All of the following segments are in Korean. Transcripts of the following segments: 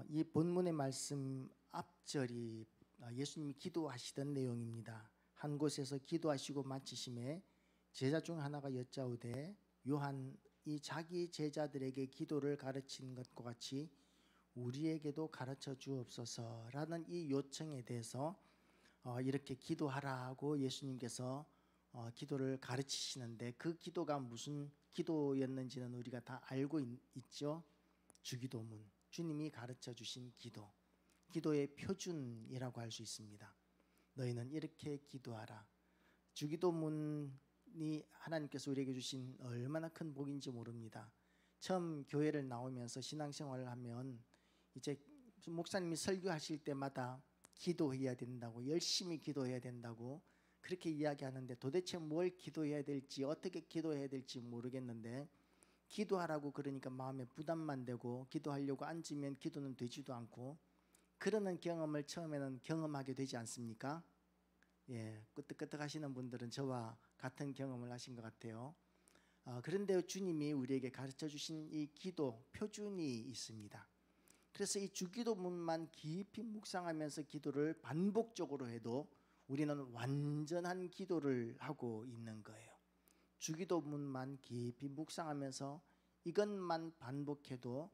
이 본문의 말씀 앞절이 예수님이 기도하시던 내용입니다. 한 곳에서 기도하시고 마치심에 제자 중 하나가 여짜오되 요한이 자기 제자들에게 기도를 가르친 것과 같이 우리에게도 가르쳐 주옵소서라는 이 요청에 대해서 이렇게 기도하라고 예수님께서 기도를 가르치시는데, 그 기도가 무슨 기도였는지는 우리가 다 알고 있죠. 주기도문, 주님이 가르쳐 주신 기도, 기도의 표준이라고 할 수 있습니다. 너희는 이렇게 기도하라. 주기도문이 하나님께서 우리에게 주신 얼마나 큰 복인지 모릅니다. 처음 교회를 나오면서 신앙생활을 하면 이제 목사님이 설교하실 때마다 기도해야 된다고, 열심히 기도해야 된다고 그렇게 이야기하는데, 도대체 뭘 기도해야 될지, 어떻게 기도해야 될지 모르겠는데, 기도하라고 그러니까 마음에 부담만 되고 기도하려고 앉으면 기도는 되지도 않고, 그러는 경험을 처음에는 경험하게 되지 않습니까? 예, 끄떡끄떡 하시는 분들은 저와 같은 경험을 하신 것 같아요. 그런데 주님이 우리에게 가르쳐 주신 이 기도 표준이 있습니다. 그래서 이 주기도문만 깊이 묵상하면서 기도를 반복적으로 해도 우리는 완전한 기도를 하고 있는 거예요. 주기도문만 깊이 묵상하면서 이것만 반복해도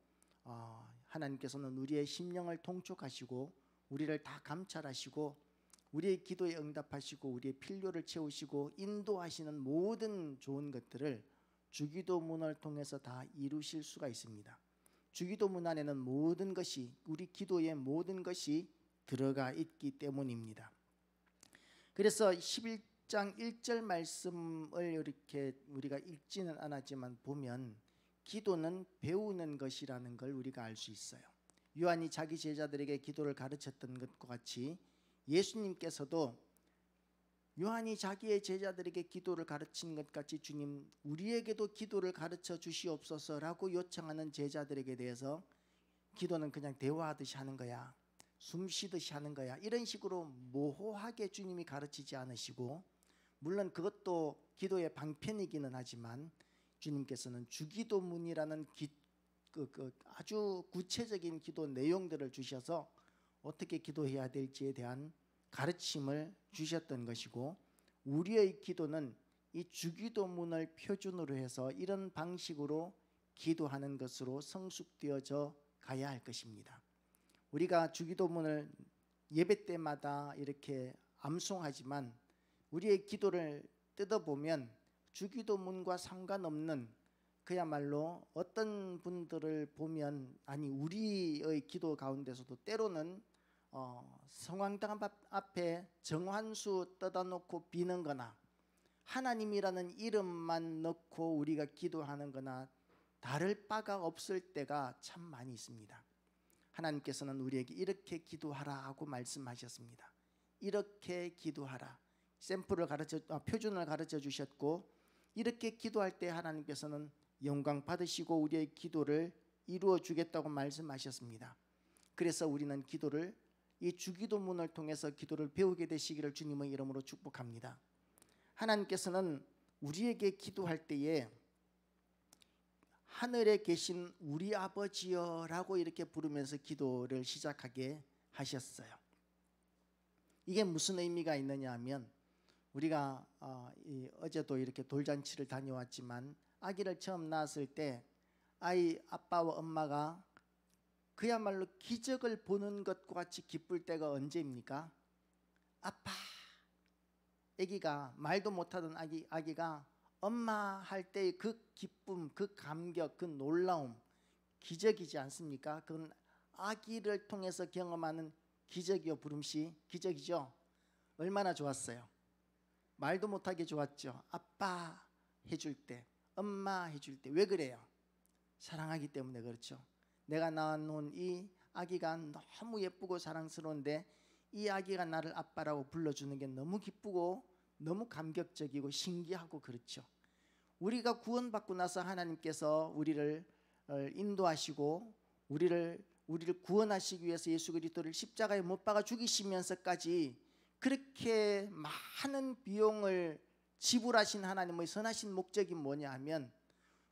하나님께서는 우리의 심령을 통촉하시고 우리를 다 감찰하시고 우리의 기도에 응답하시고 우리의 필요를 채우시고 인도하시는 모든 좋은 것들을 주기도문을 통해서 다 이루실 수가 있습니다. 주기도문 안에는 모든 것이, 우리 기도의 모든 것이 들어가 있기 때문입니다. 그래서 11장 1절 말씀을 이렇게 우리가 읽지는 않았지만 보면 기도는 배우는 것이라는 걸 우리가 알 수 있어요. 요한이 자기 제자들에게 기도를 가르쳤던 것과 같이 예수님께서도 요한이 자기의 제자들에게 기도를 가르친 것 같이 주님 우리에게도 기도를 가르쳐 주시옵소서라고 요청하는 제자들에게 대해서 기도는 그냥 대화하듯이 하는 거야, 숨 쉬듯이 하는 거야, 이런 식으로 모호하게 주님이 가르치지 않으시고, 물론 그것도 기도의 방편이기는 하지만 주님께서는 주기도문이라는 아주 구체적인 기도 내용들을 주셔서 어떻게 기도해야 될지에 대한 가르침을 주셨던 것이고, 우리의 기도는 이 주기도문을 표준으로 해서 이런 방식으로 기도하는 것으로 성숙되어져 가야 할 것입니다. 우리가 주기도문을 예배 때마다 이렇게 암송하지만 우리의 기도를 뜯어보면 주기도문과 상관없는, 그야말로 어떤 분들을 보면 우리의 기도 가운데서도 때로는 성황당 앞에 정환수 떠다 놓고 비는 거나 하나님이라는 이름만 넣고 우리가 기도하는 거나 다를 바가 없을 때가 참 많이 있습니다. 하나님께서는 우리에게 이렇게 기도하라고 말씀하셨습니다. 이렇게 기도하라. 샘플을 표준을 가르쳐 주셨고, 이렇게 기도할 때 하나님께서는 영광 받으시고 우리의 기도를 이루어 주겠다고 말씀하셨습니다. 그래서 우리는 기도를, 이 주기도문을 통해서 기도를 배우게 되시기를 주님의 이름으로 축복합니다. 하나님께서는 우리에게 기도할 때에 하늘에 계신 우리 아버지여 라고 이렇게 부르면서 기도를 시작하게 하셨어요. 이게 무슨 의미가 있느냐 하면, 우리가 어제도 이렇게 돌잔치를 다녀왔지만 아기를 처음 낳았을 때 아이 아빠와 엄마가 그야말로 기적을 보는 것과 같이 기쁠 때가 언제입니까? 아빠, 아기가 말도 못하던 아기가 엄마 할 때의 그 기쁨, 그 감격, 그 놀라움, 기적이지 않습니까? 그건 아기를 통해서 경험하는 기적이요 부름씨, 기적이죠. 얼마나 좋았어요. 말도 못하게 좋았죠. 아빠 해줄 때, 엄마 해줄 때. 왜 그래요? 사랑하기 때문에 그렇죠. 내가 낳아놓은 이 아기가 너무 예쁘고 사랑스러운데 이 아기가 나를 아빠라고 불러주는 게 너무 기쁘고 너무 감격적이고 신기하고 그렇죠. 우리가 구원받고 나서 하나님께서 우리를 인도하시고 우리를 구원하시기 위해서 예수 그리스도를 십자가에 못 박아 죽이시면서까지 그렇게 많은 비용을 지불하신 하나님의 선하신 목적이 뭐냐 하면,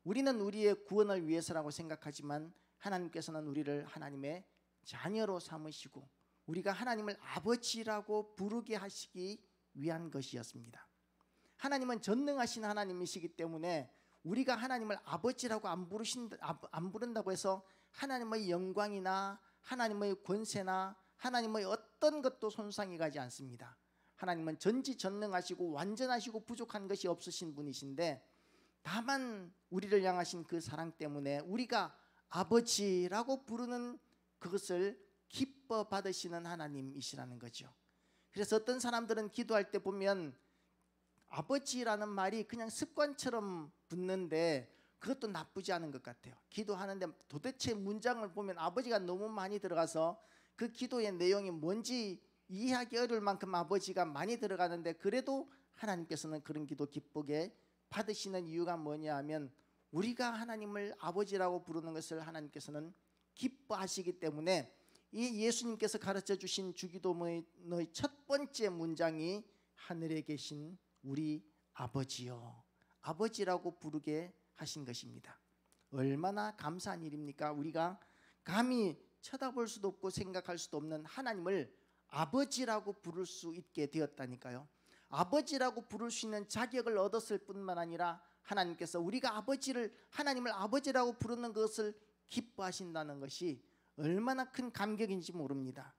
우리는 우리의 구원을 위해서라고 생각하지만 하나님께서는 우리를 하나님의 자녀로 삼으시고 우리가 하나님을 아버지라고 부르게 하시기 위한 것이었습니다. 하나님은 전능하신 하나님이시기 때문에 우리가 하나님을 아버지라고 안 부른다고 해서 하나님의 영광이나 하나님의 권세나 하나님의 어떤 것도 손상이 가지 않습니다. 하나님은 전지전능하시고 완전하시고 부족한 것이 없으신 분이신데 다만 우리를 향하신 그 사랑 때문에 우리가 아버지라고 부르는 그것을 기뻐 받으시는 하나님이시라는 거죠. 그래서 어떤 사람들은 기도할 때 보면 아버지라는 말이 그냥 습관처럼 붙는데 그것도 나쁘지 않은 것 같아요. 기도하는데 도대체 문장을 보면 아버지가 너무 많이 들어가서 그 기도의 내용이 뭔지 이해하기 어려울 만큼 아버지가 많이 들어가는데 그래도 하나님께서는 그런 기도 기쁘게 받으시는 이유가 뭐냐 하면 우리가 하나님을 아버지라고 부르는 것을 하나님께서는 기뻐하시기 때문에 이 예수님께서 가르쳐 주신 주기도문의 첫 번째 문장이 하늘에 계신 우리 아버지요, 아버지라고 부르게 하신 것입니다. 얼마나 감사한 일입니까? 우리가 감히 쳐다볼 수도 없고 생각할 수도 없는 하나님을 아버지라고 부를 수 있게 되었다니까요. 아버지라고 부를 수 있는 자격을 얻었을 뿐만 아니라 하나님께서 우리가 하나님을 아버지라고 부르는 것을 기뻐하신다는 것이 얼마나 큰 감격인지 모릅니다.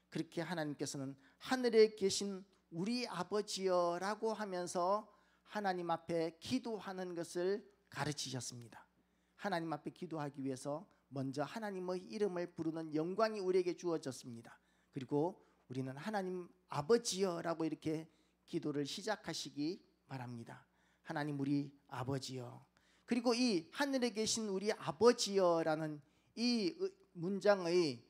그렇게 하나님께서는 하늘에 계신 우리 아버지여라고 하면서 하나님 앞에 기도하는 것을 가르치셨습니다. 하나님 앞에 기도하기 위해서 먼저 하나님의 이름을 부르는 영광이 우리에게 주어졌습니다. 그리고 우리는 하나님 아버지여라고 이렇게 기도를 시작하시기 바랍니다. 하나님 우리 아버지여. 그리고 이 하늘에 계신 우리 아버지여라는 이 문장의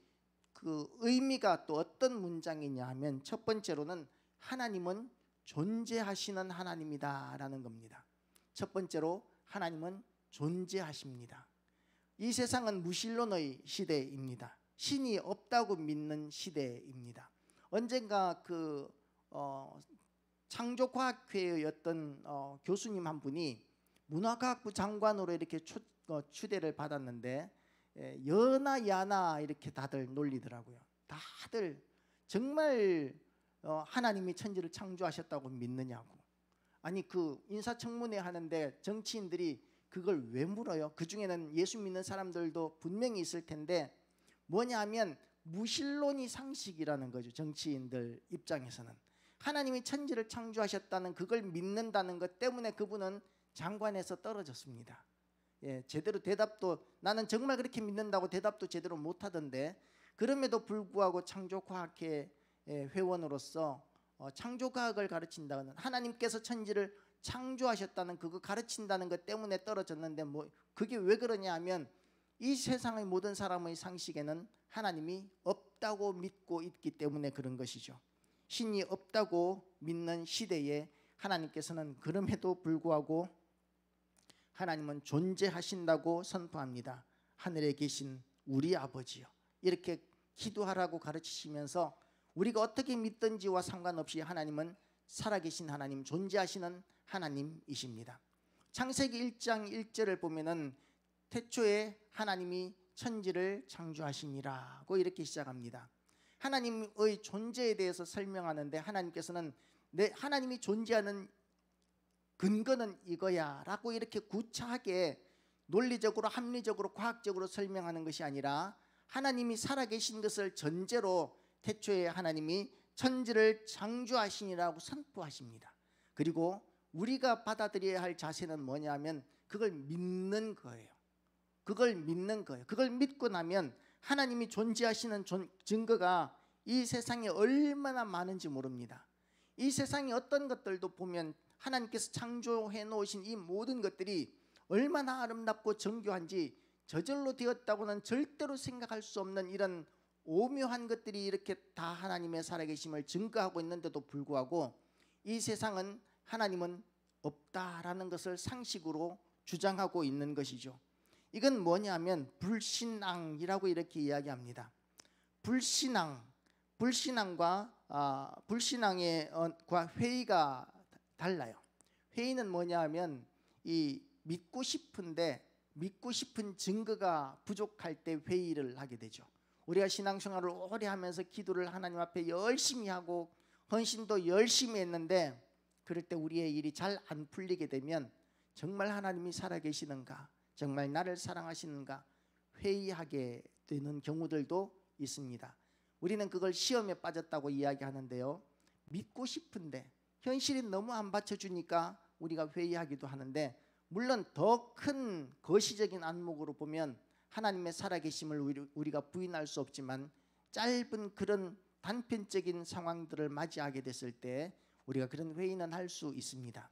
그 의미가 또 어떤 문장이냐 하면 첫 번째로는 하나님은 존재하시는 하나님이다라는 겁니다. 첫 번째로 하나님은 존재하십니다. 이 세상은 무신론의 시대입니다. 신이 없다고 믿는 시대입니다. 언젠가 창조과학회였던 교수님 한 분이 문화과학부 장관으로 이렇게 추대를 받았는데 여나 야나 이렇게 다들 놀리더라고요. 다들 정말 하나님이 천지를 창조하셨다고 믿느냐고. 아니 그 인사청문회 하는데 정치인들이 그걸 왜 물어요? 그 중에는 예수 믿는 사람들도 분명히 있을 텐데 뭐냐 하면 무신론이 상식이라는 거죠. 정치인들 입장에서는 하나님이 천지를 창조하셨다는 그걸 믿는다는 것 때문에 그분은 장관에서 떨어졌습니다. 제대로 대답도 나는 정말 그렇게 믿는다고 대답도 제대로 못하던데 그럼에도 불구하고 창조과학회 회원으로서 창조과학을 가르친다는 하나님께서 천지를 창조하셨다는 그거 가르친다는 것 때문에 떨어졌는데 뭐 그게 왜 그러냐 하면 이 세상의 모든 사람의 상식에는 하나님이 없다고 믿고 있기 때문에 그런 것이죠. 신이 없다고 믿는 시대에 하나님께서는 그럼에도 불구하고 하나님은 존재하신다고 선포합니다. 하늘에 계신 우리 아버지요. 이렇게 기도하라고 가르치시면서 우리가 어떻게 믿든지와 상관없이 하나님은 살아계신 하나님, 존재하시는 하나님이십니다. 창세기 1장 1절을 보면은 태초에 하나님이 천지를 창조하시니라고 이렇게 시작합니다. 하나님의 존재에 대해서 설명하는데 하나님께서는 하나님이 존재하는 근거는 이거야 라고 이렇게 구차하게 논리적으로 합리적으로 과학적으로 설명하는 것이 아니라 하나님이 살아계신 것을 전제로 태초에 하나님이 천지를 창조하시니라고 선포하십니다. 그리고 우리가 받아들여야 할 자세는 뭐냐면 그걸 믿는 거예요. 그걸 믿는 거예요. 그걸 믿고 나면 하나님이 존재하시는 증거가 이 세상에 얼마나 많은지 모릅니다. 이 세상에 어떤 것들도 보면 하나님께서 창조해 놓으신 이 모든 것들이 얼마나 아름답고 정교한지 저절로 되었다고는 절대로 생각할 수 없는 이런 오묘한 것들이 이렇게 다 하나님의 살아계심을 증거하고 있는데도 불구하고 이 세상은 하나님은 없다라는 것을 상식으로 주장하고 있는 것이죠. 이건 뭐냐면 불신앙이라고 이렇게 이야기합니다. 불신앙과 회의가 달라요. 회의는 뭐냐 하면 이 믿고 싶은 증거가 부족할 때 회의를 하게 되죠. 우리가 신앙생활을 오래 하면서 기도를 하나님 앞에 열심히 하고 헌신도 열심히 했는데 그럴 때 우리의 일이 잘 안 풀리게 되면 정말 하나님이 살아계시는가, 정말 나를 사랑하시는가 회의하게 되는 경우들도 있습니다. 우리는 그걸 시험에 빠졌다고 이야기하는데요, 믿고 싶은데 현실이 너무 안 받쳐주니까 우리가 회의하기도 하는데, 물론 더 큰 거시적인 안목으로 보면 하나님의 살아계심을 우리가 부인할 수 없지만, 짧은 그런 단편적인 상황들을 맞이하게 됐을 때 우리가 그런 회의는 할 수 있습니다.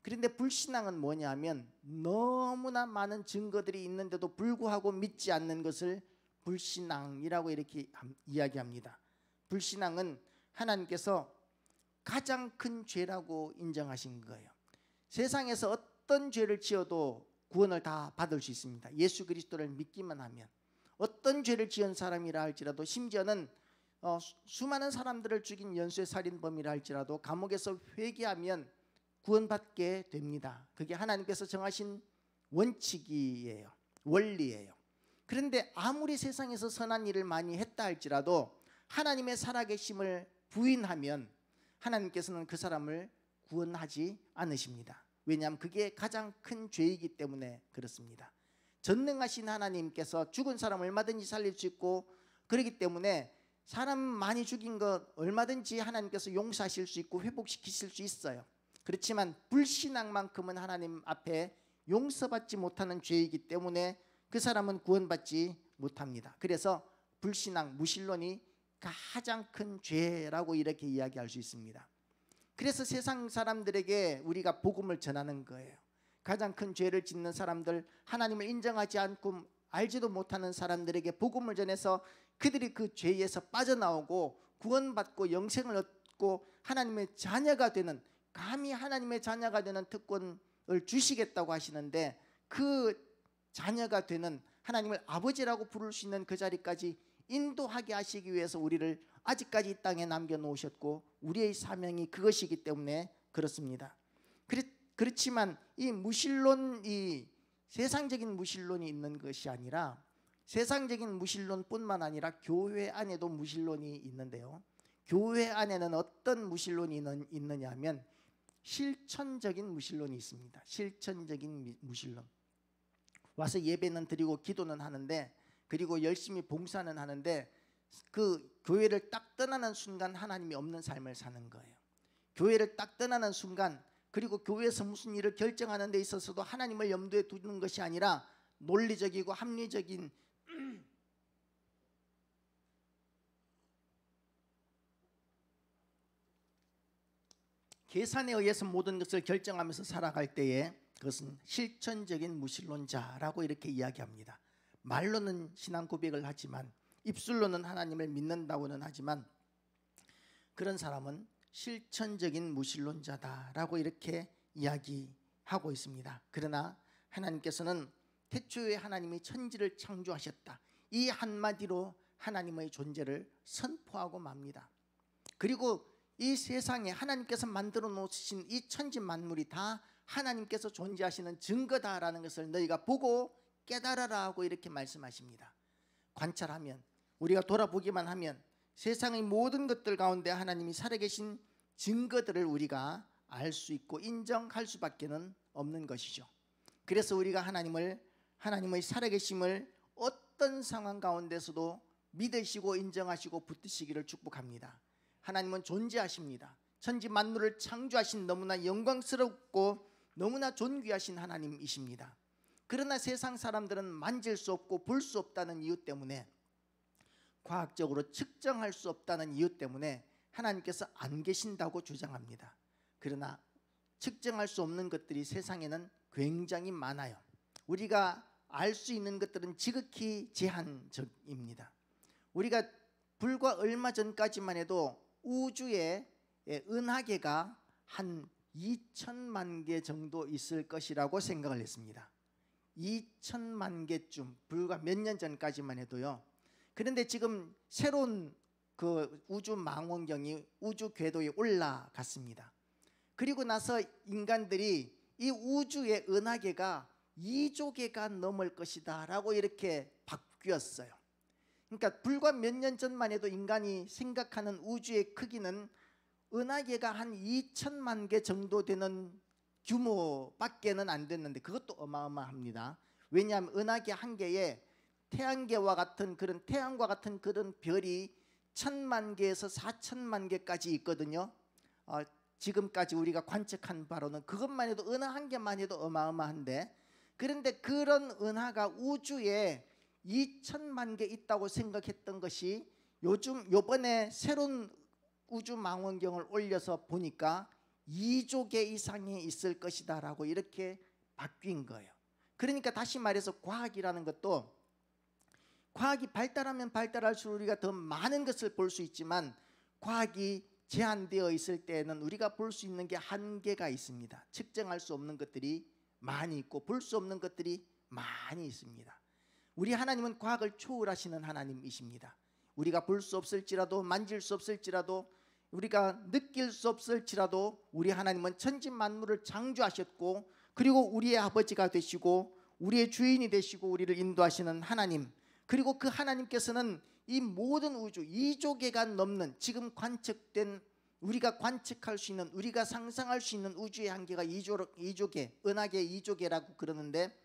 그런데 불신앙은 뭐냐면 너무나 많은 증거들이 있는데도 불구하고 믿지 않는 것을 불신앙이라고 이렇게 이야기합니다. 불신앙은 하나님께서 가장 큰 죄라고 인정하신 거예요. 세상에서 어떤 죄를 지어도 구원을 다 받을 수 있습니다. 예수 그리스도를 믿기만 하면. 어떤 죄를 지은 사람이라 할지라도, 심지어는 수많은 사람들을 죽인 연쇄 살인범이라 할지라도 감옥에서 회개하면 구원받게 됩니다. 그게 하나님께서 정하신 원칙이에요. 원리예요. 그런데 아무리 세상에서 선한 일을 많이 했다 할지라도 하나님의 살아계심을 부인하면 하나님께서는 그 사람을 구원하지 않으십니다. 왜냐하면 그게 가장 큰 죄이기 때문에 그렇습니다. 전능하신 하나님께서 죽은 사람을 얼마든지 살릴 수 있고, 그렇기 때문에 사람 많이 죽인 것 얼마든지 하나님께서 용서하실 수 있고 회복시키실 수 있어요. 그렇지만 불신앙만큼은 하나님 앞에 용서받지 못하는 죄이기 때문에 그 사람은 구원받지 못합니다. 그래서 불신앙, 무신론이 가장 큰 죄라고 이렇게 이야기할 수 있습니다. 그래서 세상 사람들에게 우리가 복음을 전하는 거예요. 가장 큰 죄를 짓는 사람들, 하나님을 인정하지 않고 알지도 못하는 사람들에게 복음을 전해서 그들이 그 죄에서 빠져나오고 구원받고 영생을 얻고 하나님의 자녀가 되는, 감히 하나님의 자녀가 되는 특권을 주시겠다고 하시는데, 그 자녀가 되는, 하나님을 아버지라고 부를 수 있는 그 자리까지 인도하게 하시기 위해서 우리를 아직까지 이 땅에 남겨놓으셨고, 우리의 사명이 그것이기 때문에 그렇습니다. 그렇지만 이 무신론이 세상적인 무신론이 있는 것이 아니라, 세상적인 무신론뿐만 아니라 교회 안에도 무신론이 있는데요, 교회 안에는 어떤 무신론이 있느냐 하면 실천적인 무신론이 있습니다. 실천적인 무신론. 와서 예배는 드리고 기도는 하는데, 그리고 열심히 봉사는 하는데, 그 교회를 딱 떠나는 순간 하나님이 없는 삶을 사는 거예요. 교회를 딱 떠나는 순간, 그리고 교회에서 무슨 일을 결정하는 데 있어서도 하나님을 염두에 두는 것이 아니라 논리적이고 합리적인 계산에 의해서 모든 것을 결정하면서 살아갈 때에 그것은 실천적인 무신론자라고 이렇게 이야기합니다. 말로는 신앙 고백을 하지만, 입술로는 하나님을 믿는다고는 하지만, 그런 사람은 실천적인 무신론자다라고 이렇게 이야기하고 있습니다. 그러나 하나님께서는 태초에 하나님이 천지를 창조하셨다, 이 한마디로 하나님의 존재를 선포하고 맙니다. 그리고 이 세상에 하나님께서 만들어 놓으신 이 천지 만물이 다 하나님께서 존재하시는 증거다라는 것을 너희가 보고 깨달아라 하고 이렇게 말씀하십니다. 관찰하면, 우리가 돌아보기만 하면 세상의 모든 것들 가운데 하나님이 살아계신 증거들을 우리가 알 수 있고 인정할 수밖에는 없는 것이죠. 그래서 우리가 하나님의 살아계심을 어떤 상황 가운데서도 믿으시고 인정하시고 붙드시기를 축복합니다. 하나님은 존재하십니다. 천지 만물을 창조하신 너무나 영광스럽고 너무나 존귀하신 하나님이십니다. 그러나 세상 사람들은 만질 수 없고 볼 수 없다는 이유 때문에, 과학적으로 측정할 수 없다는 이유 때문에 하나님께서 안 계신다고 주장합니다. 그러나 측정할 수 없는 것들이 세상에는 굉장히 많아요. 우리가 알 수 있는 것들은 지극히 제한적입니다. 우리가 불과 얼마 전까지만 해도 우주에 은하계가 한 2천만 개 정도 있을 것이라고 생각을 했습니다. 2천만 개쯤, 불과 몇 년 전까지만 해도요. 그런데 지금 새로운 그 우주 망원경이 우주 궤도에 올라갔습니다. 그리고 나서 인간들이 이 우주의 은하계가 2조 개가 넘을 것이다 라고 이렇게 바뀌었어요. 그러니까 불과 몇 년 전만 해도 인간이 생각하는 우주의 크기는 은하계가 한 2천만 개 정도 되는 규모밖에는 안 됐는데 그것도 어마어마합니다. 왜냐하면 은하계 한 개에 태양과 같은 그런 별이 1,000만 개에서 4천만 개까지 있거든요. 지금까지 우리가 관측한 바로는 그것만 해도 은하 한 개만 해도 어마어마한데, 그런데 그런 은하가 우주에 2천만 개 있다고 생각했던 것이 요번에 새로운 우주망원경을 올려서 보니까 2조 개 이상이 있을 것이다 라고 이렇게 바뀐 거예요. 그러니까 다시 말해서 과학이라는 것도, 과학이 발달하면 발달할수록 우리가 더 많은 것을 볼 수 있지만 과학이 제한되어 있을 때는 우리가 볼 수 있는 게 한계가 있습니다. 측정할 수 없는 것들이 많이 있고 볼 수 없는 것들이 많이 있습니다. 우리 하나님은 과학을 초월하시는 하나님이십니다. 우리가 볼 수 없을지라도, 만질 수 없을지라도, 우리가 느낄 수 없을지라도 우리 하나님은 천지 만물을 창조하셨고, 그리고 우리의 아버지가 되시고 우리의 주인이 되시고 우리를 인도하시는 하나님, 그리고 그 하나님께서는 이 모든 우주 2조 개가 넘는, 지금 관측된, 우리가 관측할 수 있는, 우리가 상상할 수 있는 우주의 한계가 2조 개, 은하계 2조 개라고 그러는데,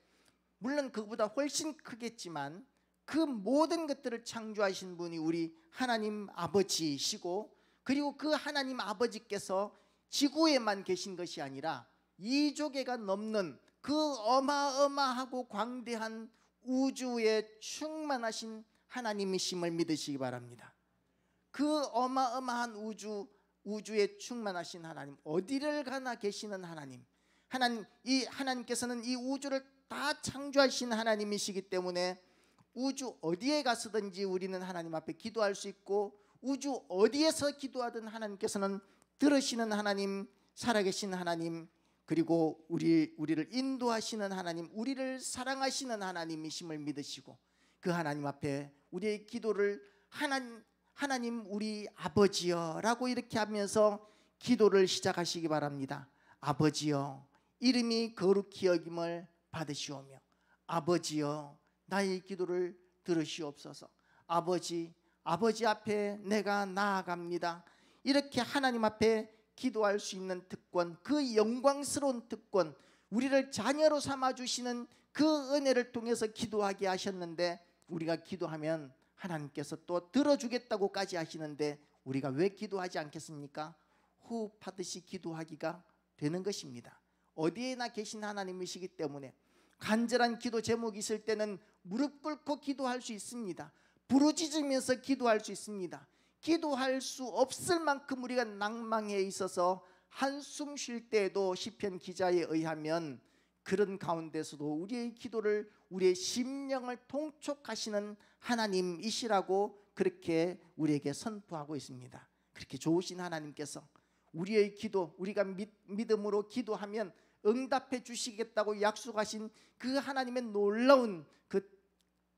물론 그보다 훨씬 크겠지만 그 모든 것들을 창조하신 분이 우리 하나님 아버지시고, 그리고 그 하나님 아버지께서 지구에만 계신 것이 아니라 2조 개가 넘는 그 어마어마하고 광대한 우주에 충만하신 하나님이심을 믿으시기 바랍니다. 그 어마어마한 우주에 충만하신 하나님, 어디를 가나 계시는 하나님, 이 하나님께서는 이 우주를 다 창조하신 하나님이시기 때문에 우주 어디에 가서든지 우리는 하나님 앞에 기도할 수 있고, 우주 어디에서 기도하든 하나님께서는 들으시는 하나님, 살아계신 하나님, 그리고 우리를 인도하시는 하나님, 우리를 사랑하시는 하나님이심을 믿으시고, 그 하나님 앞에 우리의 기도를 하나님 우리 아버지여 라고 이렇게 하면서 기도를 시작하시기 바랍니다. 아버지여, 이름이 거룩히 여김을 받으시오며, 아버지여, 나의 기도를 들으시옵소서. 아버지 앞에 내가 나아갑니다. 이렇게 하나님 앞에 기도할 수 있는 특권, 그 영광스러운 특권, 우리를 자녀로 삼아주시는 그 은혜를 통해서 기도하게 하셨는데, 우리가 기도하면 하나님께서 또 들어주겠다고까지 하시는데 우리가 왜 기도하지 않겠습니까? 호흡하듯이 기도하기가 되는 것입니다. 어디에나 계신 하나님이시기 때문에 간절한 기도 제목이 있을 때는 무릎 꿇고 기도할 수 있습니다. 부르짖으면서 기도할 수 있습니다. 기도할 수 없을 만큼 우리가 낭망에 있어서 한숨 쉴 때에도 시편 기자에 의하면 그런 가운데서도 우리의 기도를, 우리의 심령을 통촉하시는 하나님이시라고 그렇게 우리에게 선포하고 있습니다. 그렇게 좋으신 하나님께서 우리의 기도, 우리가 믿음으로 기도하면 응답해 주시겠다고 약속하신 그 하나님의 놀라운 그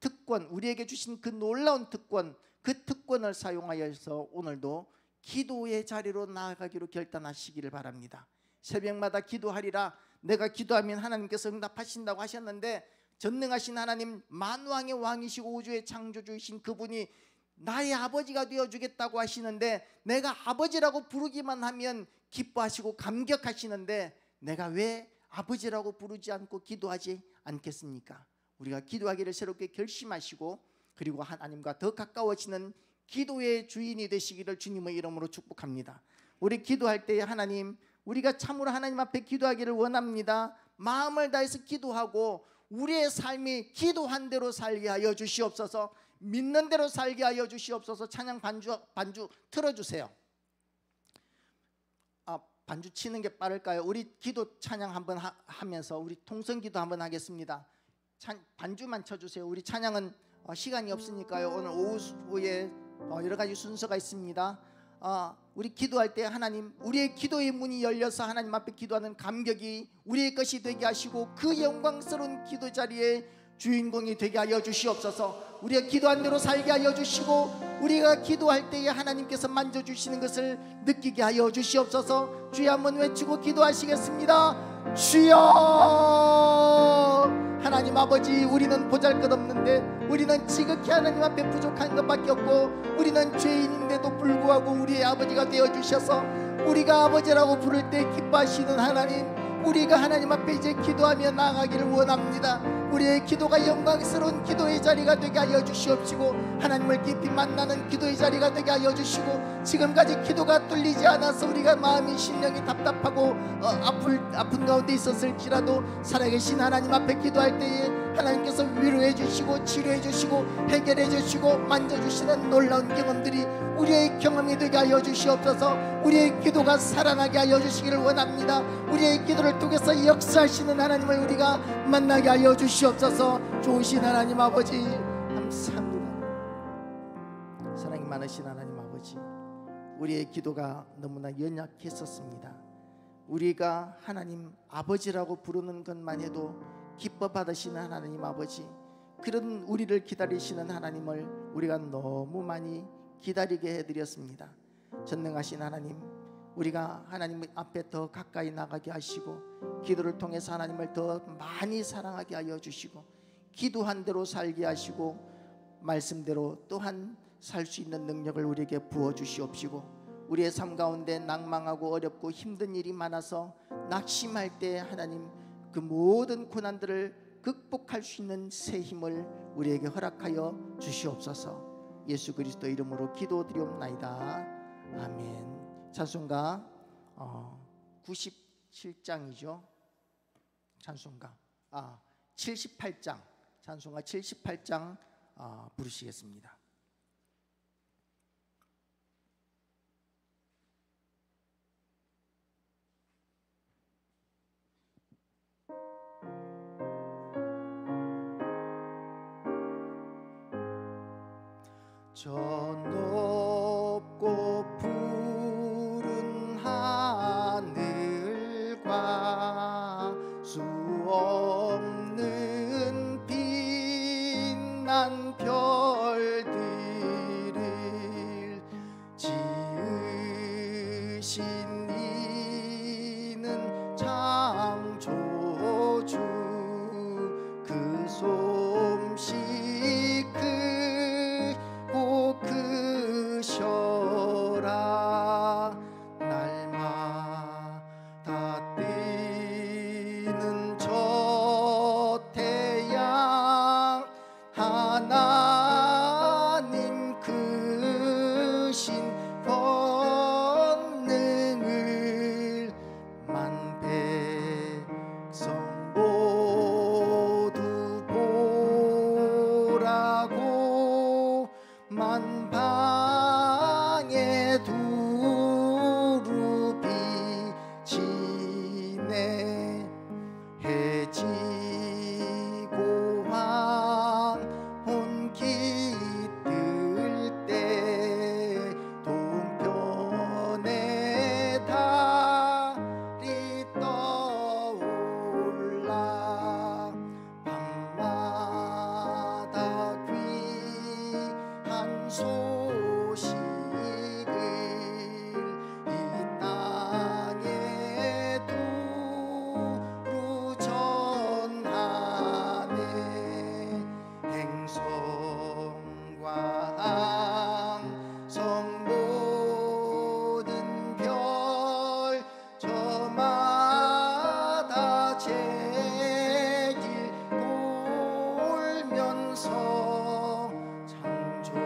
특권, 우리에게 주신 그 놀라운 특권, 그 특권을 사용하여서 오늘도 기도의 자리로 나아가기로 결단하시기를 바랍니다. 새벽마다 기도하리라, 내가 기도하면 하나님께서 응답하신다고 하셨는데, 전능하신 하나님, 만왕의 왕이시고 우주의 창조주이신 그분이 나의 아버지가 되어주겠다고 하시는데, 내가 아버지라고 부르기만 하면 기뻐하시고 감격하시는데 내가 왜 아버지라고 부르지 않고 기도하지 않겠습니까? 우리가 기도하기를 새롭게 결심하시고, 그리고 하나님과 더 가까워지는 기도의 주인이 되시기를 주님의 이름으로 축복합니다. 우리 기도할 때 하나님, 우리가 참으로 하나님 앞에 기도하기를 원합니다. 마음을 다해서 기도하고 우리의 삶이 기도한 대로 살게 하여 주시옵소서. 믿는 대로 살게 하여 주시옵소서. 찬양 반주 틀어주세요. 반주 치는 게 빠를까요? 우리 기도 찬양 한번 하면서 우리 통성기도 한번 하겠습니다. 반주만 쳐주세요. 우리 찬양은 시간이 없으니까요. 오늘 오후에 여러 가지 순서가 있습니다. 우리 기도할 때 하나님, 우리의 기도의 문이 열려서 하나님 앞에 기도하는 감격이 우리의 것이 되게 하시고, 그 영광스러운 기도 자리에 주인공이 되게 하여 주시옵소서. 우리가 기도한 대로 살게 하여 주시고, 우리가 기도할 때에 하나님께서 만져주시는 것을 느끼게 하여 주시옵소서. 주여 한번 외치고 기도하시겠습니다. 주여 하나님 아버지, 우리는 보잘것없는데, 우리는 지극히 하나님 앞에 부족한 것밖에 없고, 우리는 죄인인데도 불구하고 우리의 아버지가 되어주셔서 우리가 아버지라고 부를 때 기뻐하시는 하나님, 우리가 하나님 앞에 이제 기도하며 나아가기를 원합니다. 우리의 기도가 영광스러운 기도의 자리가 되게 하여 주시옵시고, 하나님을 깊이 만나는 기도의 자리가 되게 하여 주시고, 지금까지 기도가 뚫리지 않아서 우리가 마음이 심령이 답답하고 아픈 가운데 있었을지라도 살아계신 하나님 앞에 기도할 때에 하나님께서 위로해 주시고 치료해 주시고 해결해 주시고 만져주시는 놀라운 경험들이 우리의 경험이 되게 하여 주시옵소서. 우리의 기도가 살아나게 하여 주시기를 원합니다. 우리의 기도를 통해서 역사하시는 하나님을 우리가 만나게 하여 주시옵소서. 좋으신 하나님 아버지, 감사합니다. 사랑이 많으신 하나님 아버지, 우리의 기도가 너무나 연약했었습니다. 우리가 하나님 아버지라고 부르는 것만 해도 기뻐 받으시는 하나님 아버지, 그런 우리를 기다리시는 하나님을 우리가 너무 많이 기다리게 해드렸습니다. 전능하신 하나님, 우리가 하나님 앞에 더 가까이 나가게 하시고, 기도를 통해서 하나님을 더 많이 사랑하게 하여 주시고, 기도한 대로 살게 하시고, 말씀대로 또한 살 수 있는 능력을 우리에게 부어 주시옵시고, 우리의 삶 가운데 낭망하고 어렵고 힘든 일이 많아서 낙심할 때 하나님 그 모든 고난들을 극복할 수 있는 새 힘을 우리에게 허락하여 주시옵소서. 예수 그리스도 이름으로 기도드리옵나이다. 아멘. 찬송가 97장이죠. 찬송가 78장, 찬송가 78장 부르시겠습니다. 저 높고 푸른 하늘과 수 없는 빛난 별들을 지으신 이는 창조주, 그 솜씨 크셔라. 날마다 뜨는 저 태양, 하나님 크신 권능을 만 백성 모두 보라고, 만방에 두루 비치네. 해지고 황혼 깃들 때 동편에 달이 떠올라. 밤마다 귀한 소식을 이 땅에 두루 전하네. 행성과 항성 모든 별 저마다 제길 돌면서 창조의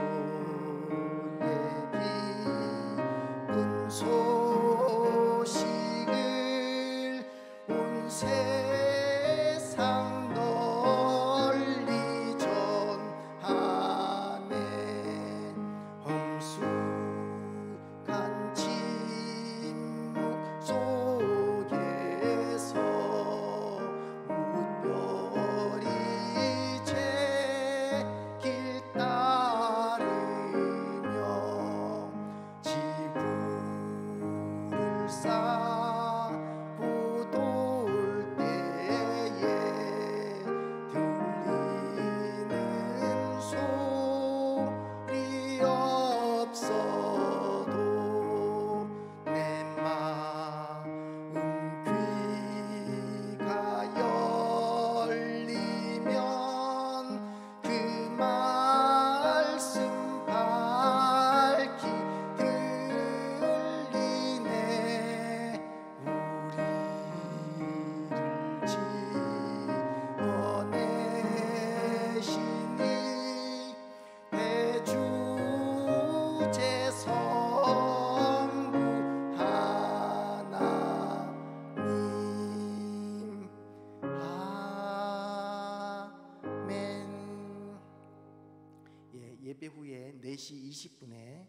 20분에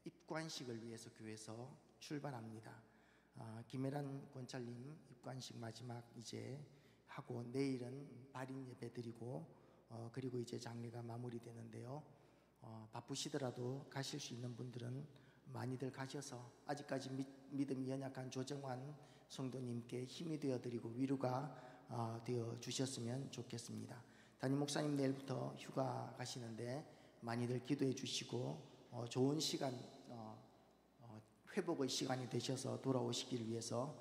입관식을 위해서 교회에서 출발합니다. 김혜란 권찰님 입관식 마지막 이제 하고 내일은 발인 예배 드리고 그리고 이제 장례가 마무리되는데요. 바쁘시더라도 가실 수 있는 분들은 많이들 가셔서 아직까지 믿음이 연약한 조정환 성도님께 힘이 되어 드리고 위로가 되어 주셨으면 좋겠습니다. 담임 목사님 내일부터 휴가 가시는데 많이들 기도해 주시고 좋은 시간 회복의 시간이 되셔서 돌아오시길 위해서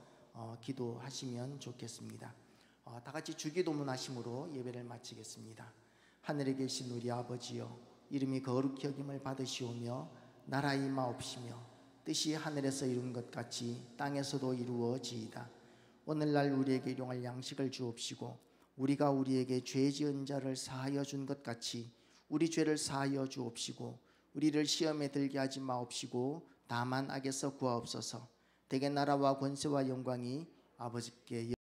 기도하시면 좋겠습니다. 다 같이 주기도문 하심으로 예배를 마치겠습니다. 하늘에 계신 우리 아버지여, 이름이 거룩히 여김을 받으시오며 나라의 임하옵시며 뜻이 하늘에서 이룬 것 같이 땅에서도 이루어지이다. 오늘날 우리에게 일용할 양식을 주옵시고 우리가 우리에게 죄 지은 자를 사하여 준 것 같이 우리 죄를 사하여 주옵시고 우리를 시험에 들게 하지 마옵시고 다만 악에서 구하옵소서. 대개 나라와 권세와 영광이 아버지께